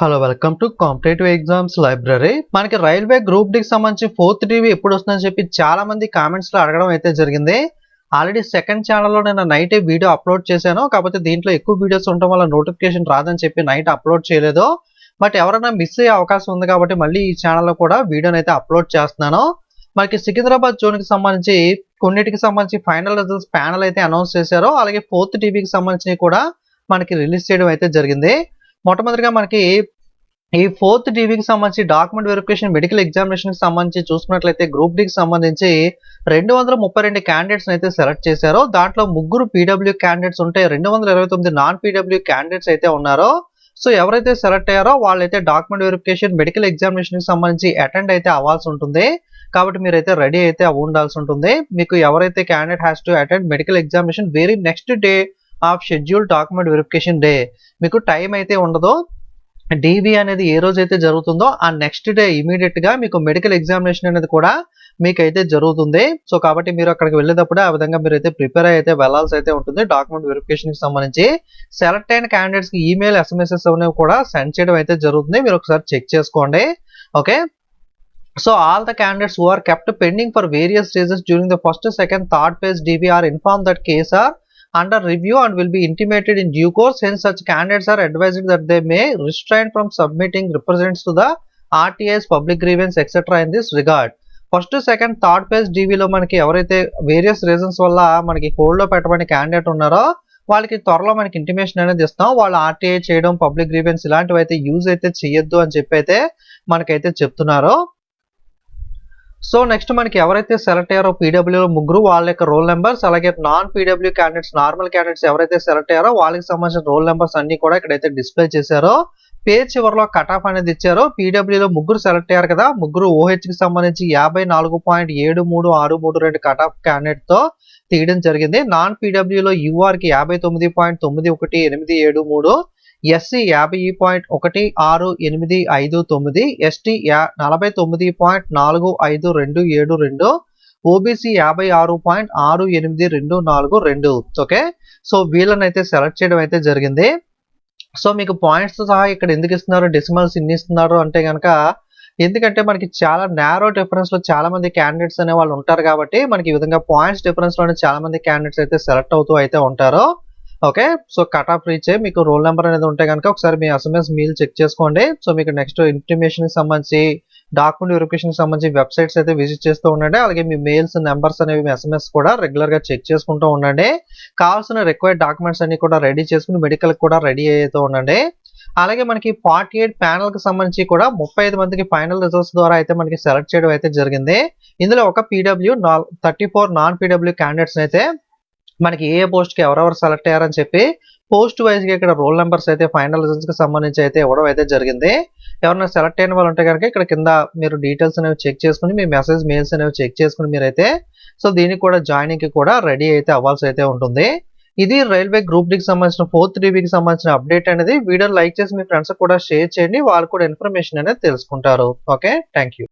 Hello welcome to competitive exams library. మనకి railway group D కి సంబంధించి 4th టీవీ ఎప్పుడు వస్తుందని చెప్పి చాలా మంది కామెంట్స్ లో అడగడం అయితే జరిగింది. ఆల్రెడీ సెకండ్ ఛానల్లో నేను నైట్ వీడియో అప్లోడ్ చేశాను. కాకపోతే దీంట్లో ఎక్కువ వీడియోస్ ఉండటం వల్ల నోటిఫికేషన్ రాదని చెప్పి నైట్ అప్లోడ్ చేయలేదు. బట్ ఎవరైనా మిస్ అయ్యే అవకాశం ఉంది కాబట్టి మళ్ళీ ఈ ఛానల్లో కూడా వీడియోని అయితే అప్లోడ్ చేస్తున్నాను. మనకి సికింద్రాబాద్ జోన్ కి సంబంధించి కొన్నిటికి సంబంధించి ఫైనల్ రిజల్ట్స్ ప్యానల్ అయితే అనౌన్స్ చేశారు. అలాగే 4th టీవీకి సంబంధించి కూడా మనకి రిలీజ్ చేయడం అయితే జరిగింది. మొట్టమొదటిగా మనకి ఈ 4th టీవీకి సంబంధించి డాక్యుమెంట్ వెరిఫికేషన్ మెడికల్ ఎగ్జామినేషన్ కి సంబంధించి చూసుకున్నట్లయితే గ్రూప్ డి కి సంబంధించి 232 క్యాండిడేట్స్ అయితే సెలెక్ట్ చేశారు. దాంట్లో ముగ్గురు పీడబ్ల్యూ క్యాండిడేట్స్ ఉంటే 229 నాన్ పీడబ్ల్యూ క్యాండిడేట్స్ అయితే ఉన్నారు. సో ఎవరైతే సెలెక్ట్ అయ్యారో వాళ్ళైతే డాక్యుమెంట్ వెరిఫికేషన్ మెడికల్ ఎగ్జామినేషన్ కి సంబంధించి అటెండ్ అయితే అవ్వాల్సి ఉంటుంది. కాబట్టి మీరైతే రెడీ అయితే ఉండాల్సి ఉంటుంది. మీకు ఎవరైతే candidate has to attend medical examination very next day of schedule document verification day, మీకు టైం అయితే ఉండదు. డీబీ అనేది ఏ రోజు అయితే జరుగుతుందో ఆ నెక్స్ట్ డే ఇమీడియట్ గా మీకు మెడికల్ ఎగ్జామినేషన్ అనేది కూడా మీకైతే జరుగుతుంది. సో కాబట్టి మీరు అక్కడికి వెళ్ళేటప్పుడు ఆ విధంగా మీరు అయితే ప్రిపేర్ అయితే వెళ్లాల్సి అయితే ఉంటుంది. డాక్యుమెంట్ వెరిఫికేషన్ కి సంబంధించి సెలెక్ట్ అయిన క్యాండిడేట్స్ కి ఈమెయిల్ ఎస్ఎంఎస్ఎస్ అనేవి కూడా సెండ్ చేయడం అయితే జరుగుతుంది. మీరు ఒకసారి చెక్ చేసుకోండి. Okay, so all the candidates who are kept pending for various reasons during the first, second, third phase DB are informed that case are under review and will be intimated in due course. Hence, such candidates are advised that they may refrain from submitting represents to the RTIs, public grievance, etc. in this regard. First, second, third page డీవీలో మనకి ఎవరైతే various reasons వల్ల మనకి hold లో పెట్టబడిన candidate ఉన్నారో వాళ్ళకి త్వరలో మనకి ఇంటిమేషన్ అనేది ఇస్తాం. వాళ్ళు ఆర్టీఐ చేయడం, పబ్లిక్ గ్రీవెన్స్ ఇలాంటివి అయితే యూజ్ అయితే చేయొద్దు అని చెప్పి అయితే మనకైతే చెప్తున్నారు. సో నెక్స్ట్ మనకి ఎవరైతే సెలెక్ట్ అయ్యారో పీడబ్ల్యూలో ముగ్గురు వాళ్ళ యొక్క రోల్ నెంబర్స్, అలాగే non PW candidates normal candidates ఎవరైతే సెలెక్ట్ అయ్యారో వాళ్ళకి సంబంధించిన రోల్ నెంబర్స్ అన్ని కూడా ఇక్కడైతే డిస్ప్లే చేశారో. పేజ్ చివరిలో కట్ ఆఫ్ అనేది ఇచ్చారు. పీడబ్ల్యూలో ముగ్గురు సెలెక్ట్ అయ్యారు కదా, ముగ్గురు ఓహెచ్ కి సంబంధించి 54.73632 కట్ ఆఫ్ క్యాండిడేట్ తో తీయడం జరిగింది. నాన్ పీడబ్ల్యూలో యూఆర్ కి 59.91873, SC 50.16859, ST 49.452722, OBC 56.68242. Okay, so వీళ్ళని అయితే సెలెక్ట్ చేయడం అయితే జరిగింది. సో మీకు పాయింట్స్ తో సహా ఇక్కడ ఎందుకు ఇస్తున్నారు, డెసిమల్స్ ఇన్ని ఇస్తున్నారు అంటే కనుక ఎందుకంటే మనకి చాలా నారో డిఫరెన్స్ లో చాలా మంది క్యాండిడేట్స్ అనే వాళ్ళు ఉంటారు కాబట్టి మనకి ఈ విధంగా పాయింట్స్ డిఫరెన్స్ లోనే చాలా మంది క్యాండిడేట్స్ అయితే సెలెక్ట్ అవుతూ అయితే ఉంటారు. Okay, so cut off reach అయ్యి మీకు రోల్ నెంబర్ అనేది ఉంటే కనుక ఒకసారి మీ ఎస్ఎంఎస్ మెయిల్ చెక్ చేసుకోండి. సో మీకు నెక్స్ట్ ఇంటిమేషన్ కి సంబంధించి డాక్యుమెంట్ వెరిఫికేషన్ కి సంబంధించి వెబ్సైట్స్ అయితే విజిట్ చేస్తూ ఉండండి. అలాగే మీ మెయిల్స్ నెంబర్స్ అనేవి మీ ఎస్ఎంఎస్ కూడా రెగ్యులర్ గా చెక్ చేసుకుంటూ ఉండండి. కావాల్సిన రిక్వైర్డ్ డాక్యుమెంట్స్ అన్ని కూడా రెడీ చేసుకుని మెడికల్ కూడా రెడీ అవుతూ ఉండండి. అలాగే మనకి 48 ప్యానల్ కి సంబంధించి కూడా 35 మందికి ఫైనల్ రిజల్ట్స్ ద్వారా అయితే మనకి సెలెక్ట్ చేయడం అయితే జరిగింది. ఇందులో ఒక పీడబ్ల్యూ 34 నాన్ పీడబ్ల్యూ క్యాండిడేట్స్ అయితే మనకి ఏ పోస్ట్ కి ఎవరెవరు సెలెక్ట్ అయ్యారని చెప్పి పోస్ట్ వైజ్ గా ఇక్కడ రోల్ నెంబర్స్ అయితే ఫైనల్ రిజల్ట్స్ కి సంబంధించి అయితే ఇవ్వడం అయితే జరిగింది. ఎవరైనా సెలెక్ట్ అయిన వాళ్ళు ఉంటే కనుక ఇక్కడ కింద మీరు డీటెయిల్స్ అనేవి చెక్ చేసుకుని మీ మెసేజ్ మెయిల్స్ అనేవి చెక్ చేసుకుని మీరైతే సో దీనికి కూడా జాయినింగ్ కి కూడా రెడీ అయితే అవ్వాల్సి అయితే ఉంటుంది. ఇది రైల్వే గ్రూప్ డి కి సంబంధించిన 4th టీవీకి సంబంధించిన అప్డేట్ అనేది. వీడియోని లైక్ చేసి మీ ఫ్రెండ్స్ కూడా షేర్ చేయండి, వాళ్ళు కూడా ఇన్ఫర్మేషన్ అనేది తెలుసుకుంటారు. Okay, thank you.